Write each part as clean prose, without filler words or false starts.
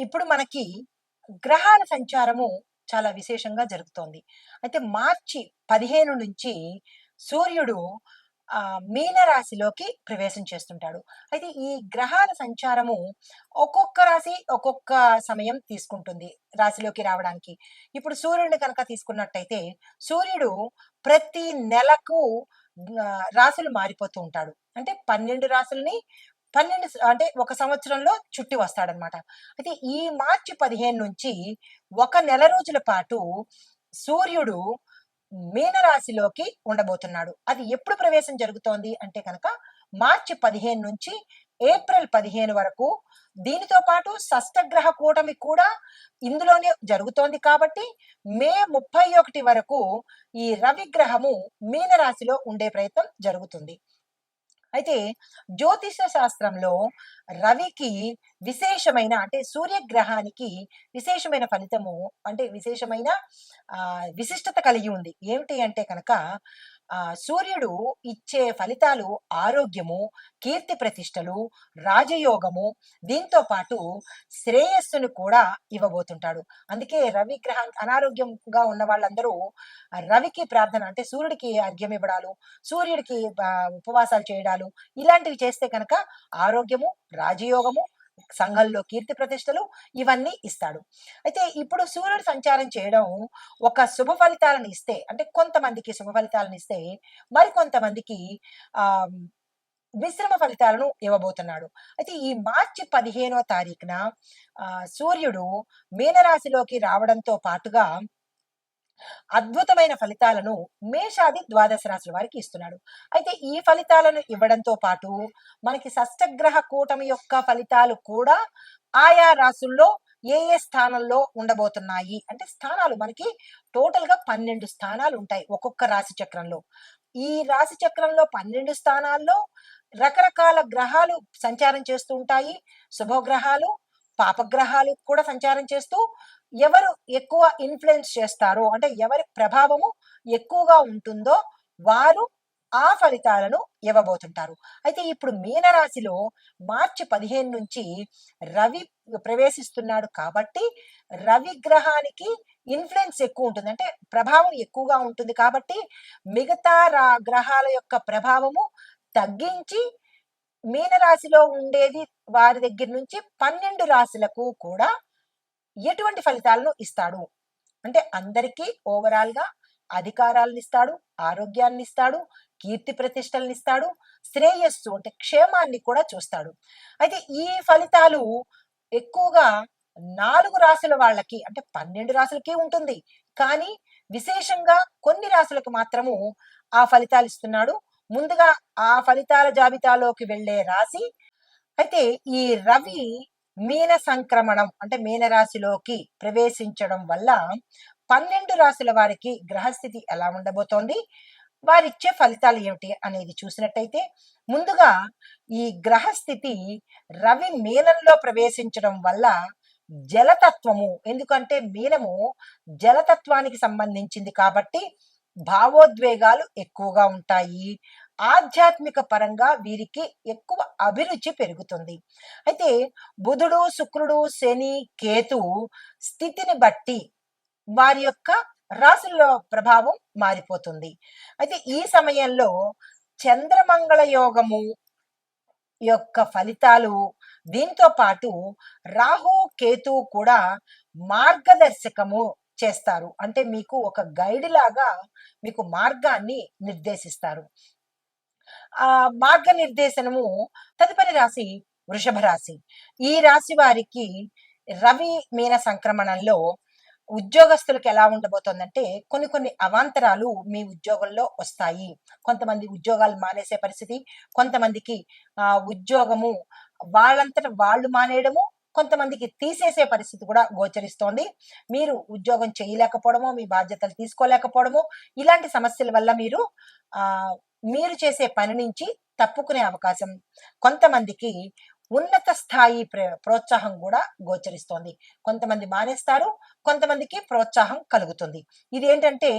ఇప్పుడు మనకి గ్రహాల సంచారము చాలా విశేషంగా జరుగుతోంది. అయితే మార్చి 15 నుంచి సూర్యుడు మీన రాశిలోకి ప్రవేశం చేస్తుంటాడు. అయితే ఈ గ్రహాల సంచారము ఒక్కొక్క రాశి ఒక్కొక్క సమయం తీసుకుంటుంది రాశిలోకి రావడానికి. ఇప్పుడు సూర్యుడిని కనుక తీసుకున్నట్టయితే సూర్యుడు ప్రతి నెలకు రాశులు మారిపోతూ ఉంటాడు. అంటే 12 రాశుల్ని 12 అంటే ఒక సంవత్సరంలో చుట్టి వస్తాడనమాట. అయితే ఈ మార్చి 15 నుంచి ఒక నెల రోజుల పాటు సూర్యుడు మీనరాశిలోకి ఉండబోతున్నాడు. అది ఎప్పుడు ప్రవేశం జరుగుతోంది అంటే కనుక మార్చి 15 నుంచి ఏప్రిల్ 15 వరకు. దీనితో పాటు షష్టగ్రహ కూటమి కూడా ఇందులోనే జరుగుతోంది కాబట్టి మే 31 వరకు ఈ రవి గ్రహము మీనరాశిలో ఉండే ప్రయత్నం జరుగుతుంది. అయితే జ్యోతిష శాస్త్రంలో రవికి విశేషమైన అంటే సూర్యగ్రహానికి విశేషమైన ఫలితము అంటే విశేషమైన విశిష్టత కలిగి ఉంది. ఏమిటి అంటే కనుక సూర్యుడు ఇచ్చే ఫలితాలు ఆరోగ్యము, కీర్తి ప్రతిష్టలు, రాజయోగము, దీంతో పాటు శ్రేయస్సును కూడా ఇవ్వబోతుంటాడు. అందుకే రవి గ్రహానికి అనారోగ్యంగా ఉన్న వాళ్ళందరూ రవికి ప్రార్థన అంటే సూర్యుడికి అర్ఘ్యం ఇవ్వడాలు, సూర్యుడికి ఉపవాసాలు చేయడాలు ఇలాంటివి చేస్తే కనుక ఆరోగ్యము, రాజయోగము, సంఘంలో కీర్తి ప్రతిష్టలు ఇవన్నీ ఇస్తాడు. అయితే ఇప్పుడు సూర్యుడు సంచారం చేయడం ఒక శుభ ఫలితాలను ఇస్తే అంటే కొంతమందికి శుభ ఫలితాలను ఇస్తే మరికొంతమందికి ఆ మిశ్రమ ఫలితాలను ఇవ్వబోతున్నాడు. అయితే ఈ మార్చి 15వ తారీఖున సూర్యుడు మీనరాశిలోకి రావడంతో పాటుగా అద్భుతమైన ఫలితాలను మేషాది ద్వాదశ రాశుల వారికి ఇస్తున్నాడు. అయితే ఈ ఫలితాలను ఇవ్వడంతో పాటు మనకి షష్టగ్రహ కూటమి యొక్క ఫలితాలు కూడా ఆయా రాశుల్లో ఏ ఏ స్థానంలో ఉండబోతున్నాయి అంటే స్థానాలు మనకి టోటల్ గా 12 స్థానాలు ఉంటాయి ఒక్కొక్క రాశి చక్రంలో. ఈ రాశి చక్రంలో 12 స్థానాల్లో రకరకాల గ్రహాలు సంచారం చేస్తూ ఉంటాయి. శుభగ్రహాలు, పాపగ్రహాలు కూడా సంచారం చేస్తూ ఎవరు ఎక్కువ ఇన్ఫ్లుయెన్స్ చేస్తారో అంటే ఎవరి ప్రభావము ఎక్కువగా ఉంటుందో వారు ఆ ఫలితాలను ఇవ్వబోతుంటారు. అయితే ఇప్పుడు మీనరాశిలో మార్చి 15 నుంచి రవి ప్రవేశిస్తున్నాడు కాబట్టి రవి గ్రహానికి ఇన్ఫ్లుయెన్స్ ఎక్కువ ఉంటుంది అంటే ప్రభావం ఎక్కువగా ఉంటుంది కాబట్టి మిగతా గ్రహాల యొక్క ప్రభావము తగ్గించి మీనరాశిలో ఉండేది వారి దగ్గర నుంచి 12 రాశులకు కూడా ఎటువంటి ఫలితాలను ఇస్తాడు అంటే అందరికీ ఓవరాల్ గా అధికారాలను ఇస్తాడు, ఆరోగ్యాన్ని ఇస్తాడు, కీర్తి ప్రతిష్టలను ఇస్తాడు, శ్రేయస్సు అంటే క్షేమాన్ని కూడా చూస్తాడు. అయితే ఈ ఫలితాలు ఎక్కువగా 4 రాశుల వాళ్ళకి అంటే 12 రాశులకి ఉంటుంది కానీ విశేషంగా కొన్ని రాశులకు మాత్రము ఆ ఫలితాలు ఇస్తున్నాడు. ముందుగా ఆ ఫలితాల జాబితాలోకి వెళ్లే రాశి అయితే ఈ రవి మీన సంక్రమణం అంటే మీన రాశిలోకి ప్రవేశించడం వల్ల 12 రాశుల వారికి గ్రహస్థితి ఎలా ఉండబోతోంది, వారిచ్చే ఫలితాలు ఏమిటి అనేది చూసినట్టయితే ముందుగా ఈ గ్రహస్థితి రవి మీనంలో ప్రవేశించడం వల్ల జలతత్వము ఎందుకంటే మీనము జలతత్వానికి సంబంధించింది కాబట్టి భావోద్వేగాలు ఎక్కువగా ఉంటాయి. ఆధ్యాత్మిక పరంగా వీరికి ఎక్కువ అభిరుచి పెరుగుతుంది. అయితే బుధుడు, శుక్రుడు, శని, కేతు స్థితిని బట్టి వారి యొక్క రాశుల్లో ప్రభావం మారిపోతుంది. అయితే ఈ సమయంలో చంద్రమంగళ యోగము యొక్క ఫలితాలు దీంతో పాటు రాహు, కేతు కూడా మార్గదర్శకము చేస్తారు అంటే మీకు ఒక గైడ్ లాగా మీకు మార్గాన్ని నిర్దేశిస్తారు. ఆ మార్గనిర్దేశనము తదుపరి రాశి వృషభ రాశి. ఈ రాశి వారికి రవి మీన సంక్రమణంలో ఉద్యోగస్తులకు ఎలా ఉండబోతోందంటే కొన్ని అవాంతరాలు మీ ఉద్యోగంలో వస్తాయి. కొంతమంది ఉద్యోగాలు మానేసే పరిస్థితి, కొంతమందికి ఉద్యోగము వాళ్ళంతట వాళ్ళు మానేయడము, కొంతమందికి తీసేసే పరిస్థితి కూడా గోచరిస్తోంది. మీరు ఉద్యోగం చేయలేకపోవడమో, మీ బాధ్యతలు తీసుకోలేకపోవడమో ఇలాంటి సమస్యల వల్ల మీరు చేసే పని నుంచి తప్పుకునే అవకాశం, కొంతమందికి ఉన్నత స్థాయి ప్రోత్సాహం కూడా గోచరిస్తోంది. కొంతమంది మానేస్తారు, కొంతమందికి ప్రోత్సాహం కలుగుతుంది. ఇది ఏంటంటే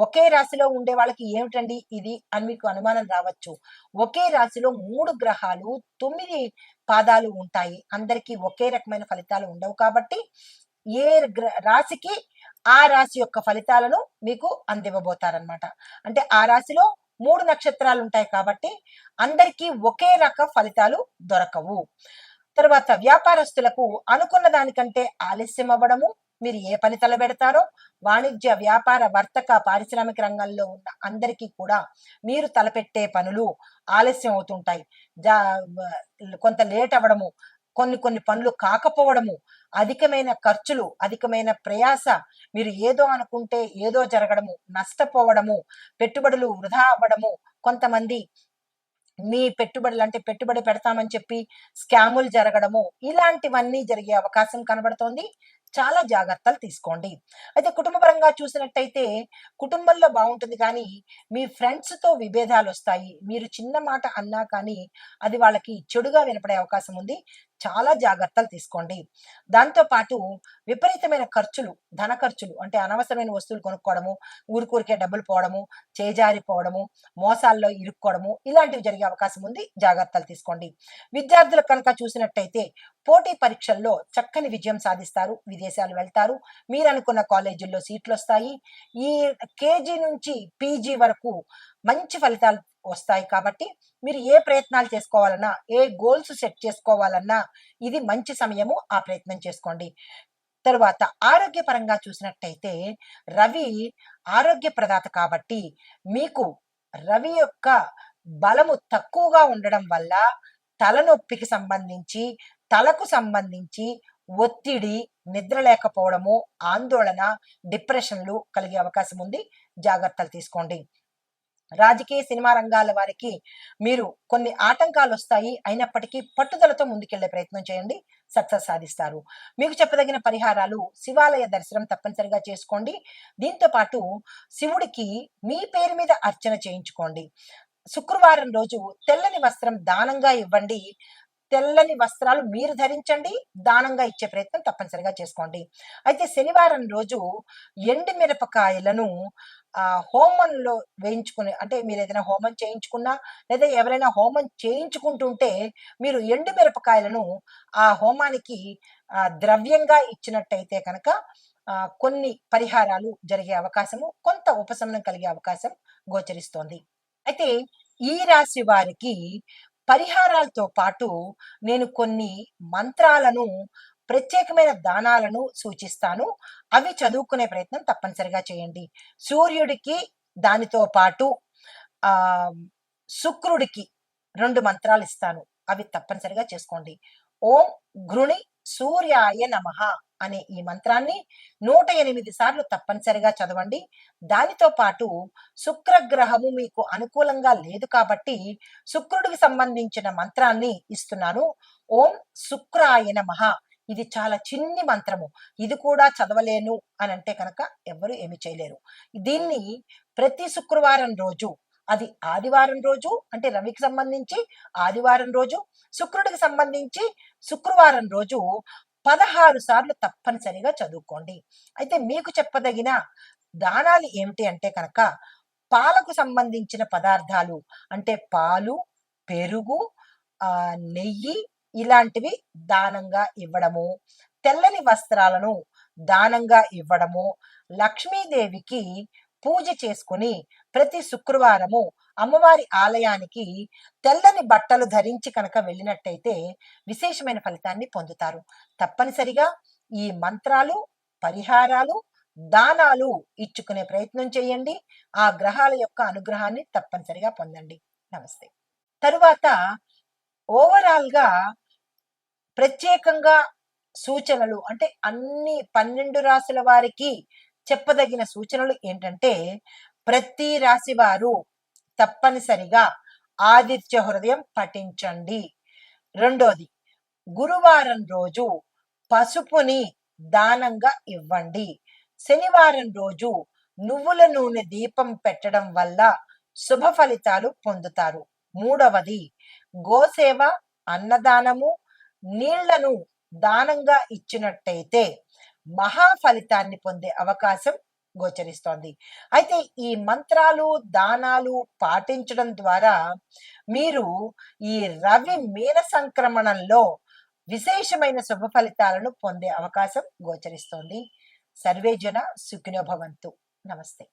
ఒకే రాశిలో ఉండే వాళ్ళకి ఏమిటండి ఇది అని మీకు అనుమానం రావచ్చు. ఒకే రాశిలో 3 గ్రహాలు 9 పాదాలు ఉంటాయి. అందరికీ ఒకే రకమైన ఫలితాలు ఉండవు కాబట్టి ఏ రాశికి ఆ రాశి యొక్క ఫలితాలను మీకు అందివ్వబోతారనమాట. అంటే ఆ రాశిలో 3 నక్షత్రాలు ఉంటాయి కాబట్టి అందరికీ ఒకే రక ఫలితాలు దొరకవు. తర్వాత వ్యాపారస్తులకు అనుకున్న దానికంటే ఆలస్యం అవ్వడము, మీరు ఏ పని తలబెడతారో వాణిజ్య, వ్యాపార, వర్తక, పారిశ్రామిక రంగంలో ఉన్న అందరికీ కూడా మీరు తలపెట్టే పనులు ఆలస్యం అవుతుంటాయి. జా కొంత లేట్ అవ్వడము, కొన్ని పనులు కాకపోవడము, అధికమైన ఖర్చులు, అధికమైన ప్రయాస, మీరు ఏదో అనుకుంటే ఏదో జరగడము, నష్టపోవడము, పెట్టుబడులు వృధా అవ్వడము, కొంతమంది మీ పెట్టుబడులు అంటే పెట్టుబడి పెడతామని చెప్పి స్కాములు జరగడము, ఇలాంటివన్నీ జరిగే అవకాశం కనబడుతోంది. చాలా జాగ్రత్తలు తీసుకోండి. అయితే కుటుంబపరంగా చూసినట్టయితే కుటుంబంలో బాగుంటుంది కానీ మీ ఫ్రెండ్స్తో విభేదాలు వస్తాయి. మీరు చిన్న మాట అన్నా కానీ అది వాళ్ళకి చెడుగా వినపడే అవకాశం ఉంది. చాలా జాగ్రత్తలు తీసుకోండి. దాంతో పాటు విపరీతమైన ఖర్చులు, ధన ఖర్చులు అంటే అనవసరమైన వస్తువులు కొనుక్కోవడము, ఊరికే డబ్బులు పోవడము, చేజారిపోవడము, మోసాల్లో ఇరుక్కోవడము, ఇలాంటివి జరిగే అవకాశం ఉంది. జాగ్రత్తలు తీసుకోండి. విద్యార్థులు కనుక చూసినట్టయితే పోటీ పరీక్షల్లో చక్కని విజయం సాధిస్తారు. విదేశాలు వెళ్తారు. మీరు అనుకున్న కాలేజీల్లో సీట్లు వస్తాయి. ఈ కేజీ నుంచి పీజీ వరకు మంచి ఫలితాలు వస్తాయి కాబట్టి మీరు ఏ ప్రయత్నాలు చేసుకోవాలన్నా, ఏ గోల్స్ సెట్ చేసుకోవాలన్నా ఇది మంచి సమయము. ఆ ప్రయత్నం చేసుకోండి. తరువాత ఆరోగ్యపరంగా చూసినట్టయితే రవి ఆరోగ్య ప్రదాత కాబట్టి మీకు రవి యొక్క బలము తక్కువగా ఉండడం వల్ల తలనొప్పికి సంబంధించి, తలకు సంబంధించి ఒత్తిడి, నిద్ర లేకపోవడము, ఆందోళన, డిప్రెషన్లు కలిగే అవకాశం ఉంది. జాగ్రత్తలు తీసుకోండి. రాజకీయ, సినిమా రంగాల వారికి మీరు కొన్ని ఆటంకాలు వస్తాయి. అయినప్పటికీ పట్టుదలతో ముందుకెళ్లే ప్రయత్నం చేయండి. సక్సెస్ సాధిస్తారు. మీకు చెప్పదగిన పరిహారాలు శివాలయ దర్శనం తప్పనిసరిగా చేసుకోండి. దీంతో పాటు శివుడికి మీ పేరు మీద అర్చన చేయించుకోండి. శుక్రవారం రోజు తెల్లని వస్త్రం దానంగా ఇవ్వండి. తెల్లని వస్త్రాలు మీరు ధరించండి. దానంగా ఇచ్చే ప్రయత్నం తప్పనిసరిగా చేసుకోండి. అయితే శనివారం రోజు ఎండు మిరపకాయలను హోమంలో వేయించుకుని, అంటే మీరు ఏదైనా హోమం చేయించుకున్నా లేదా ఎవరైనా హోమం చేయించుకుంటుంటే మీరు ఎండు మిరపకాయలను ఆ హోమానికి ద్రవ్యంగా ఇచ్చినట్టయితే కనుక కొన్ని పరిహారాలు జరిగే అవకాశము, కొంత ఉపశమనం కలిగే అవకాశం గోచరిస్తోంది. అయితే ఈ రాశి వారికి పరిహారాలతో పాటు నేను కొన్ని మంత్రాలను, ప్రత్యేకమైన దానాలను సూచిస్తాను. అవి చదువుకునే ప్రయత్నం తప్పనిసరిగా చేయండి. సూర్యుడికి, దానితో పాటు ఆ శుక్రుడికి 2 మంత్రాలు ఇస్తాను. అవి తప్పనిసరిగా చేసుకోండి. ఓం గృణి సూర్యాయ నమః అనే ఈ మంత్రాన్ని 108 సార్లు తప్పనిసరిగా చదవండి. దానితో పాటు శుక్రగ్రహము మీకు అనుకూలంగా లేదు కాబట్టి శుక్రుడికి సంబంధించిన మంత్రాన్ని ఇస్తున్నాను. ఓం శుక్రాయ నమః. ఇది చాలా చిన్ని మంత్రము. ఇది కూడా చదవలేను అని అంటే కనుక ఎవరు ఏమి చేయలేరు. దీన్ని ప్రతి శుక్రవారం రోజు, అది ఆదివారం రోజు అంటే రవికి సంబంధించి ఆదివారం రోజు, శుక్రుడికి సంబంధించి శుక్రవారం రోజు 16 సార్లు తప్పనిసరిగా చదువుకోండి. అయితే మీకు చెప్పదగిన దానాలు ఏమిటి అంటే కనుక పాలకు సంబంధించిన పదార్థాలు అంటే పాలు, పెరుగు, నెయ్యి ఇలాంటివి దానంగా ఇవ్వడము, తెల్లని వస్త్రాలను దానంగా ఇవ్వడము, లక్ష్మీదేవికి పూజ చేసుకుని ప్రతి శుక్రవారము అమ్మవారి ఆలయానికి తెల్లని బట్టలు ధరించి కనుక వెళ్ళినట్టయితే విశేషమైన ఫలితాన్ని పొందుతారు. తప్పనిసరిగా ఈ మంత్రాలు, పరిహారాలు, దానాలు ఇచ్చుకునే ప్రయత్నం చేయండి. ఆ గ్రహాల యొక్క అనుగ్రహాన్ని తప్పనిసరిగా పొందండి. నమస్తే. తరువాత ఓవరాల్ గా ప్రత్యేకంగా సూచనలు అంటే అన్ని 12 రాశుల వారికి చెప్పదగిన సూచనలు ఏంటంటే ప్రతి రాశి వారు తప్పనిసరిగా ఆదిత్య హృదయం పఠించండి. రెండోది, గురువారం రోజు పసుపుని దానంగా ఇవ్వండి. శనివారం రోజు నువ్వుల నూనె దీపం పెట్టడం వల్ల శుభ ఫలితాలు పొందుతారు. మూడవది, గోసేవ, అన్నదానము, నీళ్లను దానంగా ఇచ్చినట్టయితే మహా ఫలితాన్ని పొందే అవకాశం గోచరిస్తోంది. అయితే ఈ మంత్రాలు, దానాలు పాటించడం ద్వారా మీరు ఈ రవి మీన సంక్రమణంలో విశేషమైన శుభ ఫలితాలను పొందే అవకాశం గోచరిస్తోంది. సర్వే జన సుఖినో భవంతు. నమస్తే.